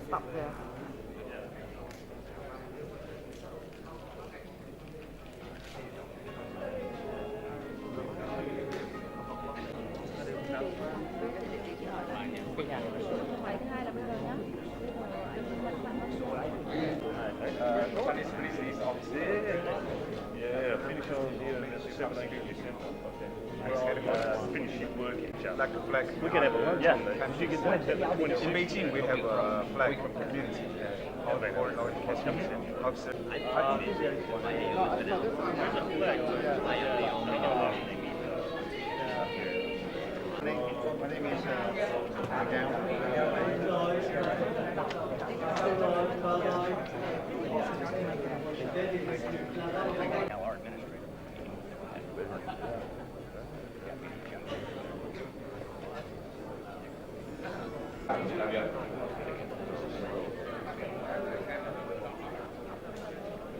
Stop there. Finish your work in China. Like a flag. We can have a lunch on there. In Beijing, we have a flag from community. All officers. My name is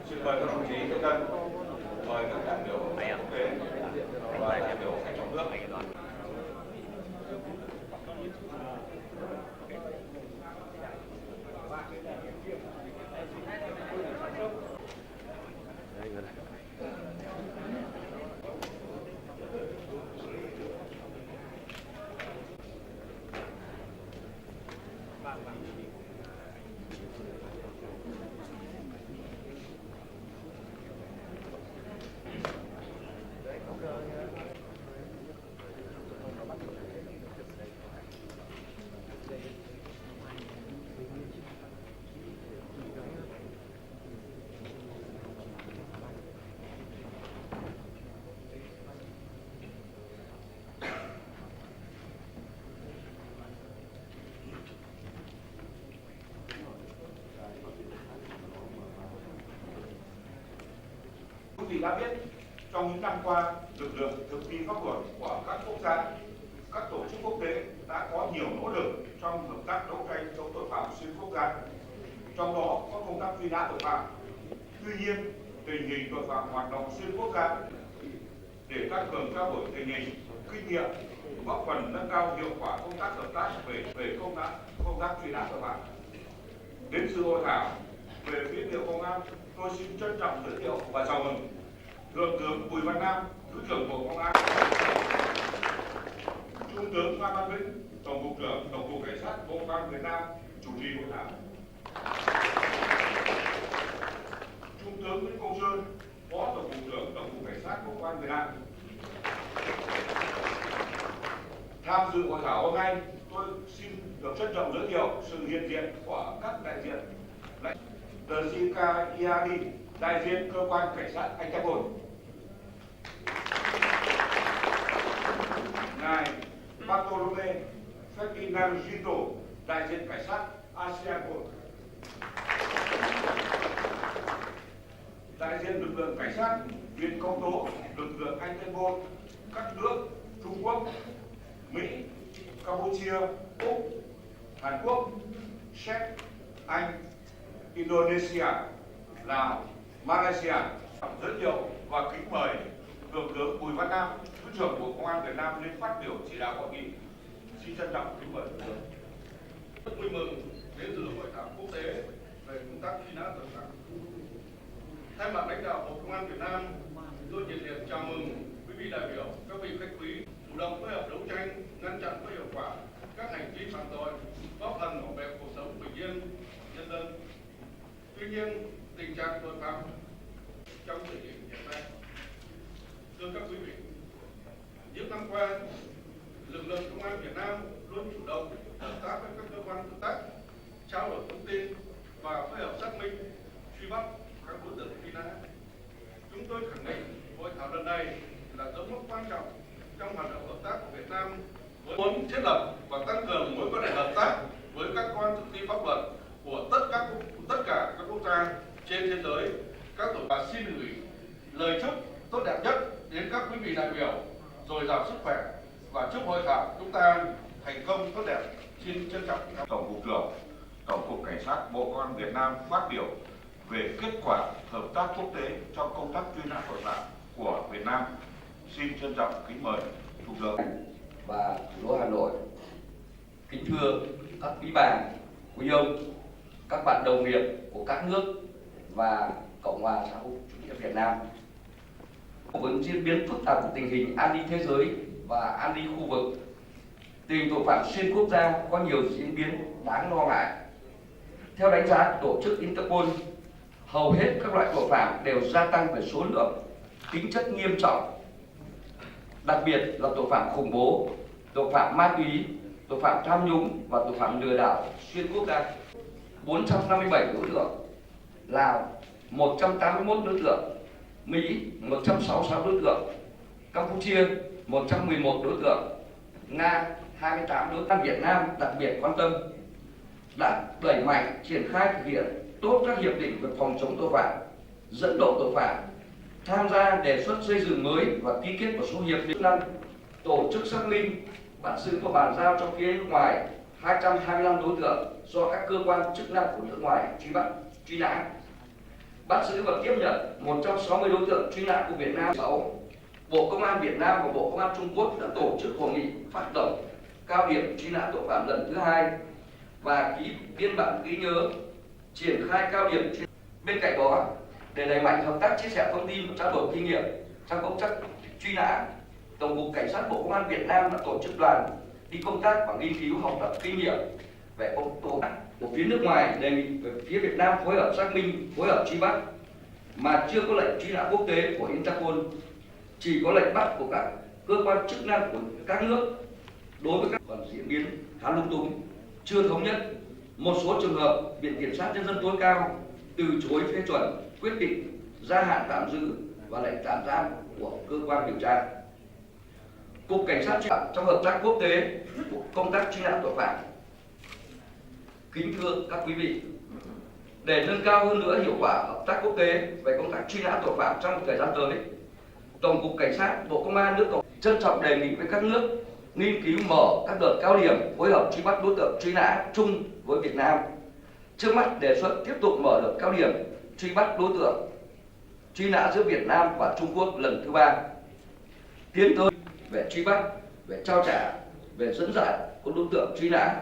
Xin mời các đồng chí người dân, mời các đại biểu quốc tế và đại biểu khách trong nước. Quý vị đã biết, trong những năm qua, lực lượng thực thi pháp luật của các quốc gia, các tổ chức quốc tế đã có nhiều nỗ lực trong hợp tác đấu tranh chống tội phạm xuyên quốc gia. Trong đó có công tác truy nã tội phạm. Tuy nhiên, tình hình tội phạm hoạt động xuyên quốc gia để tăng cường trao đổi tình hình, kinh nghiệm, góp phần nâng cao hiệu quả công tác hợp tác về công tác truy nã tội phạm. Đến dự hội thảo về phía Bộ Công an, tôi xin trân trọng giới thiệu và chào mừng Thượng tướng Bùi Văn Nam, Thứ trưởng Bộ Công an, Trung tướng Phan Văn Vĩnh, Tổng cục trưởng Tổng cục Cảnh sát Bộ Công an Việt Nam chủ trì hội thảo. Trung tướng Nguyễn Công Sơn, Phó Tổng cục trưởng Tổng cục Cảnh sát Bộ Công an Việt Nam. Tham dự hội thảo hôm nay, tôi xin được trân trọng giới thiệu sự hiện diện của các đại diện DCKIAD, đại diện cơ quan cảnh sát Interpol, ngài Bartolome Ferdinandito, đại diện cảnh sát ASEANPol, đại diện lực lượng cảnh sát Viện Công tố, lực lượng Interpol các nước Trung Quốc, Mỹ, Campuchia, Úc, Hàn Quốc, Séc, Anh, Indonesia, Lào, Malaysia. Giới thiệu và kính mời Thượng tướng Bùi Văn Nam, Thứ trưởng Bộ Công an Việt Nam lên phát biểu chỉ đạo hội nghị. Xin trân trọng kính mời Thủ tướng. Rất vui mừng đến dự hội thảo quốc tế về công tác truy nã tội phạm. Thay mặt lãnh đạo Bộ Công an Việt Nam, tôi nhiệt liệt chào mừng quý vị đại biểu, các vị khách quý chủ động phối hợp đấu tranh, ngăn chặn có hiệu quả các hành vi phạm tội, góp phần bảo vệ cuộc sống bình yên nhân dân. Tuy nhiên, tình trạng tội phạm trong tình hình hiện nay các quý vị, những năm qua, lực lượng công an Việt Nam luôn chủ động hợp tác với các cơ quan hợp tác, trao đổi thông tin và phối hợp xác minh, truy bắt các đối tượng truy nã. Chúng tôi khẳng định hội thảo lần này là dấu mốc quan trọng trong hoạt động hợp tác của Việt Nam, với muốn thiết lập và tăng cường mối quan hệ hợp tác với các cơ quan thực thi pháp luật của tất cả các quốc gia trên thế giới. Các tổ chức xin gửi lời chúc tốt đẹp nhất đến các quý vị đại biểu, dồi dào sức khỏe và chúc hội thảo chúng ta thành công tốt đẹp. Xin trân trọng. Tổng cục trưởng, Tổng cục Cảnh sát Bộ Công an Việt Nam phát biểu về kết quả hợp tác quốc tế trong công tác truy nã tội phạm của Việt Nam. Xin trân trọng kính mời Thủ tướng và thủ đô Hà Nội. Kính thưa các quý bà, quý ông, các bạn đồng nghiệp của các nước và Cộng hòa xã hội chủ nghĩa Việt Nam. Với diễn biến phức tạp của tình hình an ninh thế giới và an ninh khu vực, tình hình tội phạm xuyên quốc gia có nhiều diễn biến đáng lo ngại. Theo đánh giá của tổ chức Interpol, hầu hết các loại tội phạm đều gia tăng về số lượng, tính chất nghiêm trọng, đặc biệt là tội phạm khủng bố, tội phạm ma túy, tội phạm tham nhũng và tội phạm lừa đảo xuyên quốc gia. 457 đối tượng, Lào 181 đối tượng, Mỹ 166 đối tượng, Campuchia 111 đối tượng, Nga 28 đối tượng. Việt Nam đặc biệt quan tâm đã đẩy mạnh triển khai thực hiện tốt các hiệp định về phòng chống tội phạm, dẫn độ tội phạm, tham gia đề xuất xây dựng mới và ký kết một số hiệp định. Tổ chức xác minh, bắt giữ và bàn giao cho phía nước ngoài 225 đối tượng do các cơ quan chức năng của nước ngoài truy bắt, truy nã. Bắt giữ và tiếp nhận 160 đối tượng truy nã của Việt Nam. 6. Bộ Công an Việt Nam và Bộ Công an Trung Quốc đã tổ chức hội nghị phát động cao điểm truy nã tội phạm lần thứ 2 và ký biên bản ghi nhớ triển khai cao điểm. Bên cạnh đó, để đẩy mạnh hợp tác chia sẻ thông tin và trao đổi kinh nghiệm trong công tác truy nã, Tổng cục Cảnh sát Bộ Công an Việt Nam đã tổ chức đoàn đi công tác và nghiên cứu học tập kinh nghiệm về công tác của phía nước ngoài, đề nghị về phía Việt Nam phối hợp xác minh, phối hợp truy bắt mà chưa có lệnh truy nã quốc tế của Interpol, chỉ có lệnh bắt của các cơ quan chức năng của các nước. Đối với các còn diễn biến khá lung tung, chưa thống nhất, một số trường hợp Viện Kiểm sát Nhân dân tối cao từ chối phê chuẩn quyết định gia hạn tạm giữ và lệnh tạm giam của cơ quan điều tra. Cục Cảnh sát trong hợp tác quốc tế của công tác truy nã tội phạm. Kính thưa các quý vị, để nâng cao hơn nữa hiệu quả hợp tác quốc tế về công tác truy nã tội phạm trong thời gian tới, Tổng cục Cảnh sát Bộ Công an nước Cộng trân trọng đề nghị với các nước nghiên cứu mở các đợt cao điểm phối hợp truy bắt đối tượng truy nã chung với Việt Nam. Trước mắt đề xuất tiếp tục mở đợt cao điểm truy bắt đối tượng truy nã giữa Việt Nam và Trung Quốc lần thứ 3. Tiến tới về truy bắt, về trao trả, về dẫn giải của đối tượng truy nã,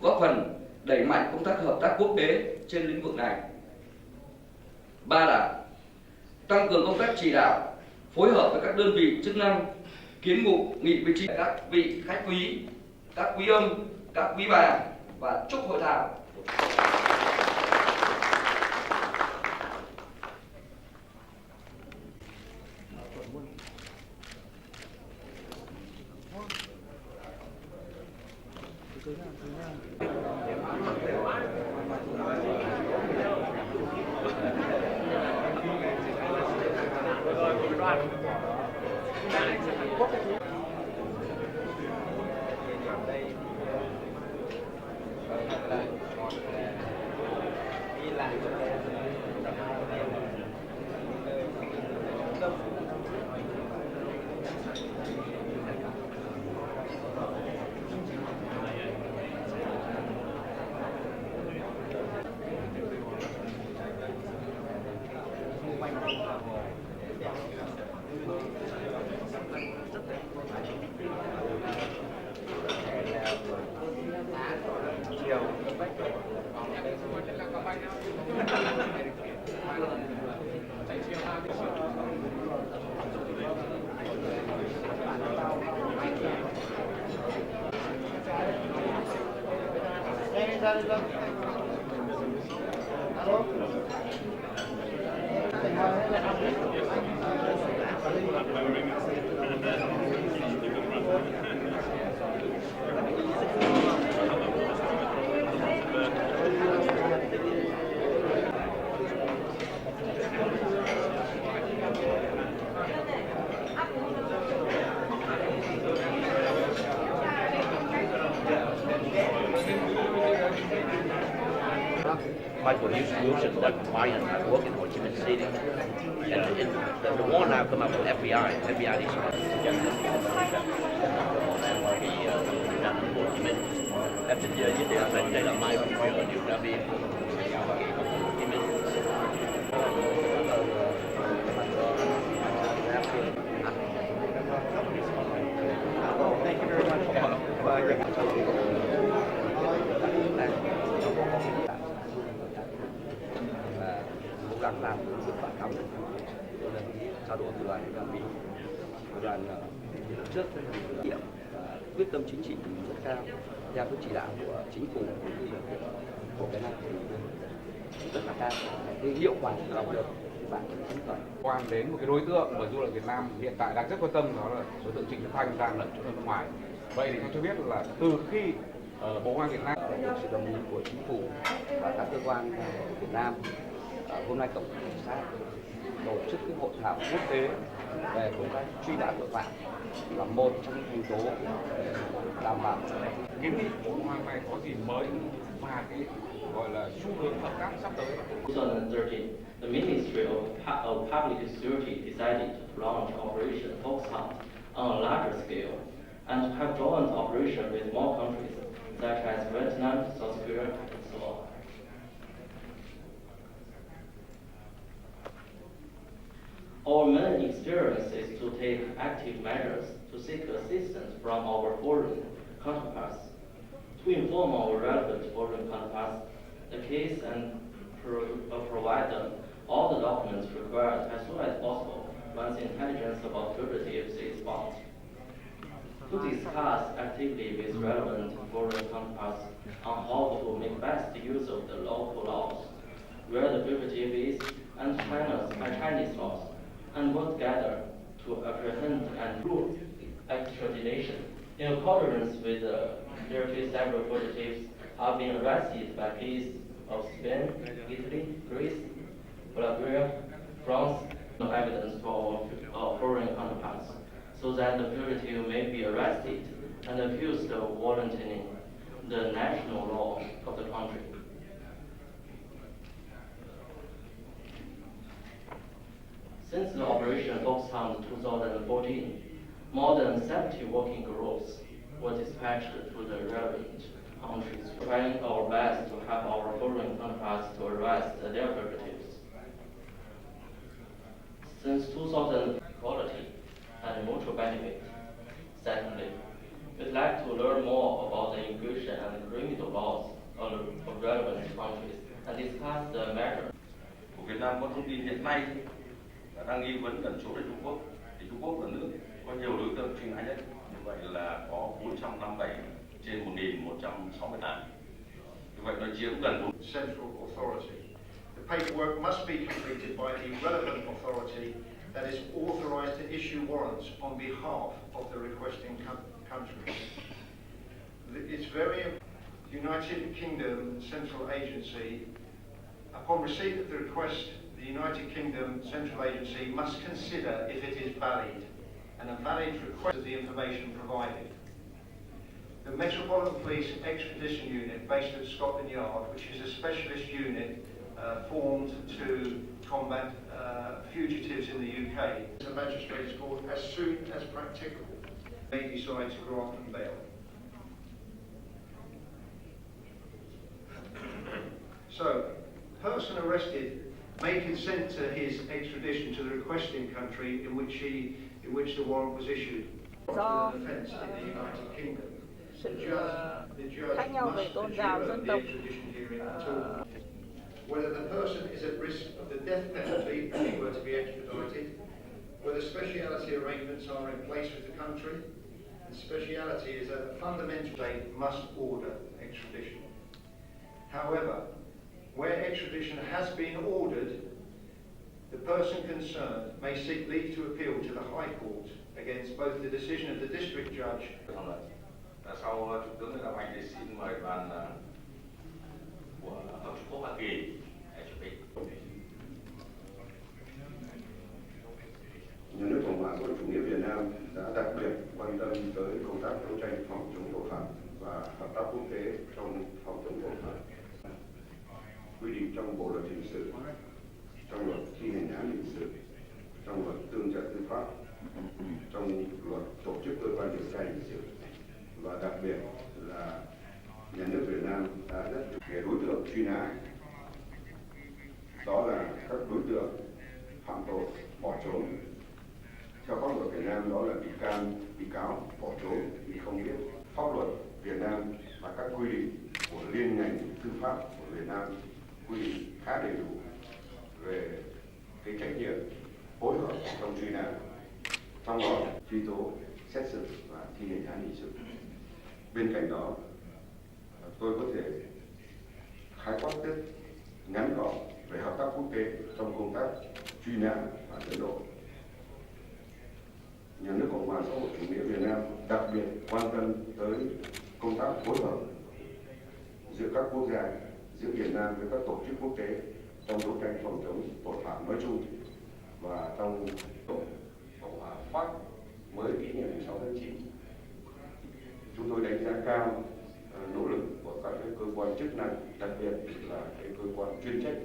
góp phần đẩy mạnh công tác hợp tác quốc tế trên lĩnh vực này. 3 là tăng cường công tác chỉ đạo, phối hợp với các đơn vị chức năng, kiến nghị với các vị khách quý, các quý ông, các quý bà và chúc hội thảo Alo. Michael Wilson done Biden work in Ho Chi Minh City. And the war now come up with FBI. FBI is Nam Hồ Chí Minh. Em xin giới thiệu đây là Mai Văn Quyền, điều tra viên Hồ Chí Minh. Thank you very much. Và cố gắng làm được phản thắng. Tôi là trao đổi với đoàn lãnh đạo Mỹ, đoàn trước nhiệm và quyết tâm chính trị rất cao theo cái chỉ đạo của chính phủ cũng như là của Việt Nam thì rất là cao. Cái hiệu quả đạt được bạn chính thuận. Quan đến một cái đối tượng mà du lịch Việt Nam hiện tại đang rất quan tâm, đó là đối tượng Trịnh Xuân Thanh đang lẩn trốn ở nước ngoài. Vậy thì cho biết là từ khi Bộ Công an Việt Nam được sự đồng ý của chính phủ và các cơ quan Việt Nam, hôm nay tổng cục cảnh sát tổ chức cái hội thảo quốc tế về công tác truy nã tội phạm là một trong những thành tố để đảm bảo kiến nghị Bộ Công an này có gì mới và cái gọi là xu hướng hợp tác sắp tới. 2013, the Ministry of Public Security decided to launch Operation Fox Hunt on a larger scale and to have joint operation with more countries such as Vietnam, South Korea, and so on. Our main experience is to take active measures to seek assistance from our foreign counterparts, to inform our relevant foreign counterparts the case and provide them all the documents required as soon as possible once intelligence about fugitives is found. To discuss actively with relevant foreign counterparts on how to make best use of the local laws, where the fugitive is, and Chinese laws, and work together to apprehend and rule extradition. In accordance with the directive, several fugitives have been arrested by police of Spain, Italy, Greece, Bulgaria, France, no evidence to our foreign counterparts, so that the fugitive may be arrested and accused of violating the national law of the country. Since the Operation Fox Hunt 2014, more than 70 working groups were dispatched to the relevant countries, trying our best to help our foreign counterparts to arrest their fugitives. Since 2000, equality and mutual benefit. Secondly, we'd like to learn more about the immigration and criminal laws of relevant countries and discuss the measures. Của Việt Nam có thông tin hiện nay là đang nghi vấn lẩn trốn ở Trung Quốc. Thì Trung Quốc là nước có nhiều đối tượng truy nã nhất, như vậy là có 457 trên 1.168. Như vậy nó chiếm gần 4. Central authority. The paperwork must be completed by the relevant authority that is authorized to issue warrants on behalf of the requesting country. It's very United Kingdom Central Agency. Upon receipt of the request, the United Kingdom Central Agency must consider if it is valid, and a valid request of the information provided. The Metropolitan Police Extradition Unit based at Scotland Yard, which is a specialist unit formed to combat fugitives in the UK. The magistrate's court, as soon as practicable, may decide to grant them bail. So, person arrested may consent to his extradition to the requesting country in which the warrant was issued. Do The offence in the United Kingdom. sự The judge khác nhau về must tôn giáo, adjourn dân the tộc. extradition hearing until whether the person is at risk of the death penalty if he were to be extradited, whether speciality arrangements are in place with the country, and speciality is that a fundamental state must order extradition. However, where extradition has been ordered, the person concerned may seek leave to appeal to the High Court against both the decision of the district judge. Sau Thủ tướng Nguyễn Văn Thành thì xin mời đoàn của Hợp Trung Quốc Hoa Kỳ để chuẩn bị. Nhà nước Cộng hòa xã hội chủ nghĩa Việt Nam đã đặc biệt quan tâm tới công tác đấu tranh phòng chống tội phạm và hợp tác quốc tế trong phòng chống tội phạm. Quy định trong bộ luật hình sự, trong luật thi hành án hình sự, trong luật tương trợ tư pháp, trong luật tổ chức cơ quan điều tra hình sự, và đặc biệt là nhà nước Việt Nam đã rất về đối tượng truy nã, đó là các đối tượng phạm tội bỏ trốn. Theo pháp luật Việt Nam đó là bị can, bị cáo bỏ trốn vì không biết pháp luật Việt Nam và các quy định của liên ngành tư pháp của Việt Nam quy định khá đầy đủ về cái trách nhiệm phối hợp trong truy nã, trong đó truy tố, xét xử và thi hành án hình sự. Bên cạnh đó, tôi có thể khái quát rất ngắn gọn về hợp tác quốc tế trong công tác truy nã và dẫn độ. Nhà nước Cộng hòa xã hội chủ nghĩa Việt Nam đặc biệt quan tâm tới công tác phối hợp giữa các quốc gia, giữa Việt Nam với các tổ chức quốc tế trong đấu tranh phòng chống tội phạm nói chung và trong Cộng hòa Pháp mới kỷ niệm 16 tháng 9. Chúng tôi đánh giá cao nỗ lực của các cơ quan chức năng, đặc biệt là cái cơ quan chuyên trách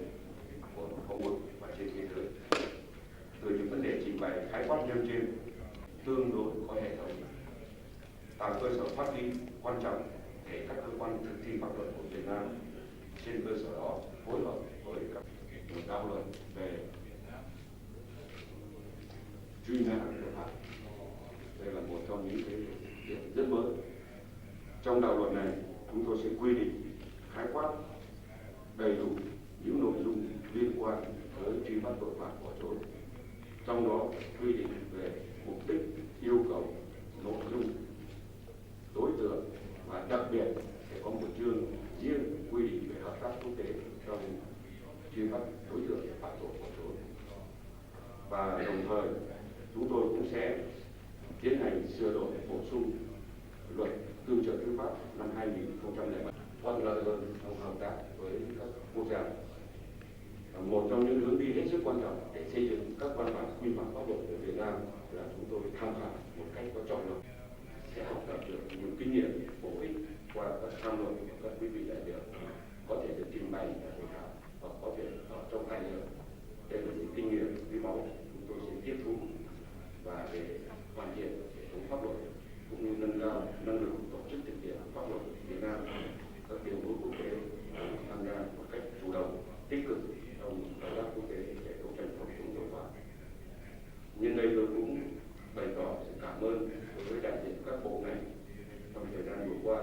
của khu vực và trên thế giới. Từ những vấn đề trình bày khái quát nêu trên tương đối có hệ thống, tạo cơ sở pháp lý quan trọng để các cơ quan thực thi pháp luật của Việt Nam trên cơ sở đó phối hợp với các đạo luật về truy nã tội phạm. Đây là một trong những cái điểm rất mới. Trong đạo luật này, chúng tôi sẽ quy định khái quát đầy đủ những nội dung liên quan tới truy bắt tội phạm bỏ trốn. Trong đó quy định về mục đích, yêu cầu, nội dung, đối tượng và đặc biệt sẽ có một chương riêng quy định về hợp tác quốc tế trong truy bắt đối tượng phạm tội bỏ trốn. Và đồng thời chúng tôi cũng sẽ tiến hành sửa đổi bổ sung luật tương trợ tư pháp năm 2007 thuận lợi hơn trong hợp tác với các quốc gia. Một trong những hướng đi hết sức quan trọng để xây dựng các văn bản quy phạm pháp luật của Việt Nam là chúng tôi tham khảo một cách có chọn lọc, sẽ học tập được những kinh nghiệm bổ ích qua các tham luận của các quý vị đại biểu, có thể được trình bày tại hội thảo hoặc có thể ở trong tài liệu. Đây là những kinh nghiệm quý báu chúng tôi sẽ tiếp thu và để hoàn thiện hệ thống pháp luật cũng như nâng cao năng lực tổ chức thực hiện pháp luật Việt Nam, các điều ước quốc tế tham gia một cách chủ động, tích cực trong hợp tác quốc tế để đấu tranh phòng chống tội phạm. Nhân đây tôi cũng bày tỏ sự cảm ơn đối với đại diện các bộ ngành trong thời gian vừa qua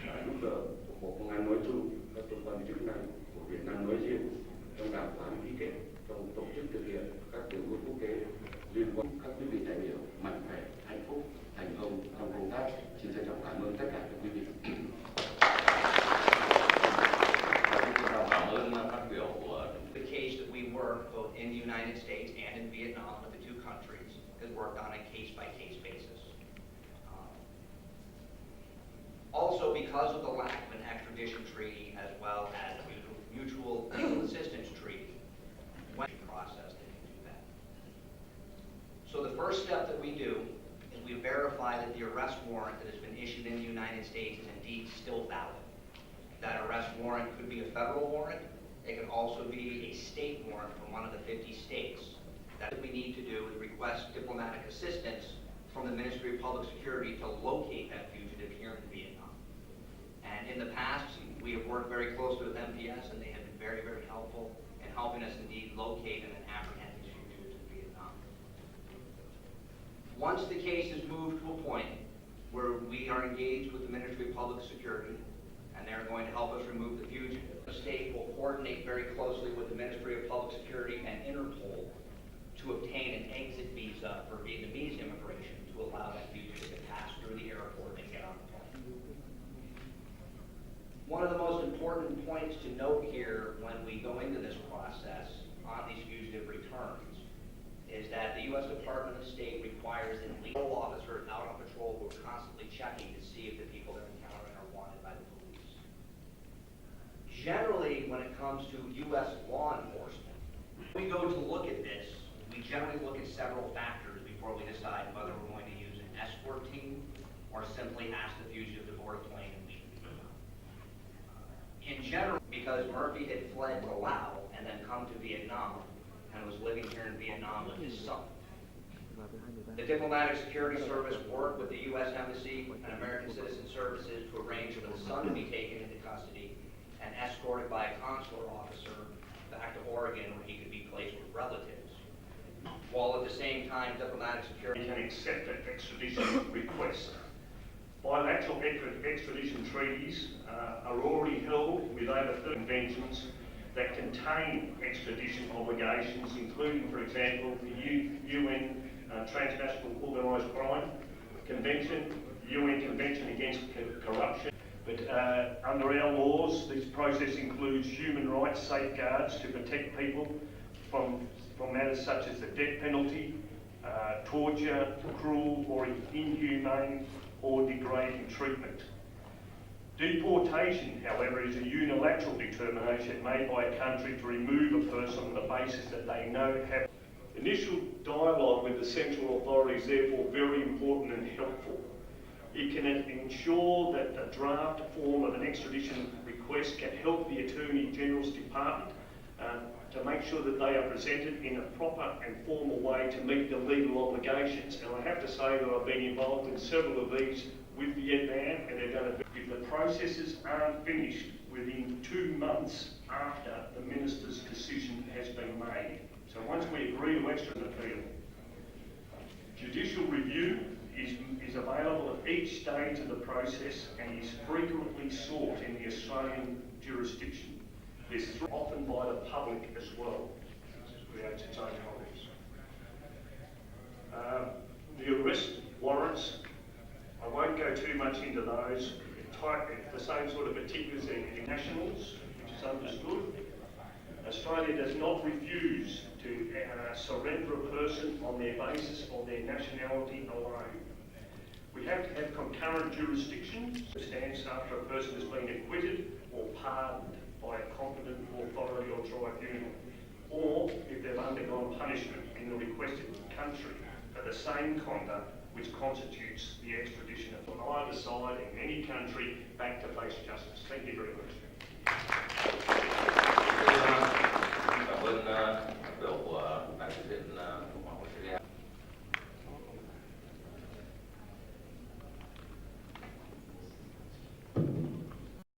đã giúp đỡ Bộ Công an nói chung, các cơ quan chức năng của Việt Nam nói riêng trong đàm phán ký kết, trong tổ chức thực hiện các điều ước quốc tế liên quan. Các quý vị đại biểu mạnh khỏe, hạnh phúc, thành công trong công tác. Xin trân trọng cảm ơn tất cả các quý vị. The case that we work both in the United States and in Vietnam with the two countries is worked on a case-by-case basis. Also, because of the lack of an extradition treaty as well as a mutual legal assistance treaty, when process they can do that. So the first step that we do is we verify that the arrest warrant that has been issued in the United States is indeed still valid. That arrest warrant could be a federal warrant. It can also be a state warrant from one of the 50 states. That we need to do is request diplomatic assistance from the Ministry of Public Security to locate that fugitive here in Vietnam. And in the past, we have worked very closely with MPS, and they have been very, very helpful in helping us indeed locate and then apprehend these fugitives in Vietnam. Once the case is moved to a point where we are engaged with the Ministry of Public Security, and they're going to help us remove the fugitive, the state will coordinate very closely with the Ministry of Public Security and Interpol to obtain an exit visa for Vietnamese immigration to allow that fugitive to pass through the airport and get on the plane. One of the most important points to note here when we go into this process on these fugitive returns is that the U.S. Department of State requires that legal officers out on patrol who are constantly checking to see if the people they're encountering are wanted by the police. Generally, when it comes to U.S. law enforcement, when we go to look at this, we generally look at several factors before we decide whether we're going to use an escort team or simply ask the fugitive to board a plane and leave. In general, because because Murphy had fled to Laos and then come to Vietnam and was living here in Vietnam with his son. The Diplomatic Security Service worked with the U.S. Embassy and American Citizen Services to arrange for the son to be taken into custody and escorted by a consular officer back to Oregon where he could be placed with relatives. While at the same time, diplomatic security can accept an extradition request. Bilateral extradition treaties are already held with over 30 conventions that contain extradition obligations, including, for example, the UN Transnational Organised Crime Convention, UN Convention Against Corruption. But under our laws, this process includes human rights safeguards to protect people from matters such as the death penalty, torture, cruel or inhumane or degrading treatment. Deportation, however, is a unilateral determination made by a country to remove a person on the basis that they know have. Initial dialogue with the central authority is therefore very important and helpful. It can ensure that the draft form of an extradition request can help the Attorney General's Department to make sure that they are presented in a proper and formal way to meet the legal obligations. And I have to say that I've been involved in several of these with Vietnam, and they're going to be, if the processes aren't finished within 2 months after the Minister's decision has been made. So once we agree to extra appeal, judicial review is available at each stage of the process and is frequently sought in the Australian jurisdiction. This is often by the public as well, creates its own comments. The arrest warrants, I won't go too much into those. The same sort of particulars in nationals, which is understood. Australia does not refuse to surrender a person on their basis of their nationality alone. We have to have concurrent jurisdiction, stance after a person has been acquitted or pardoned by a competent authority or tribunal, or if they've undergone punishment in the requested country for the same conduct which constitutes the extradition of either side in any country back to face justice. Thank you very much.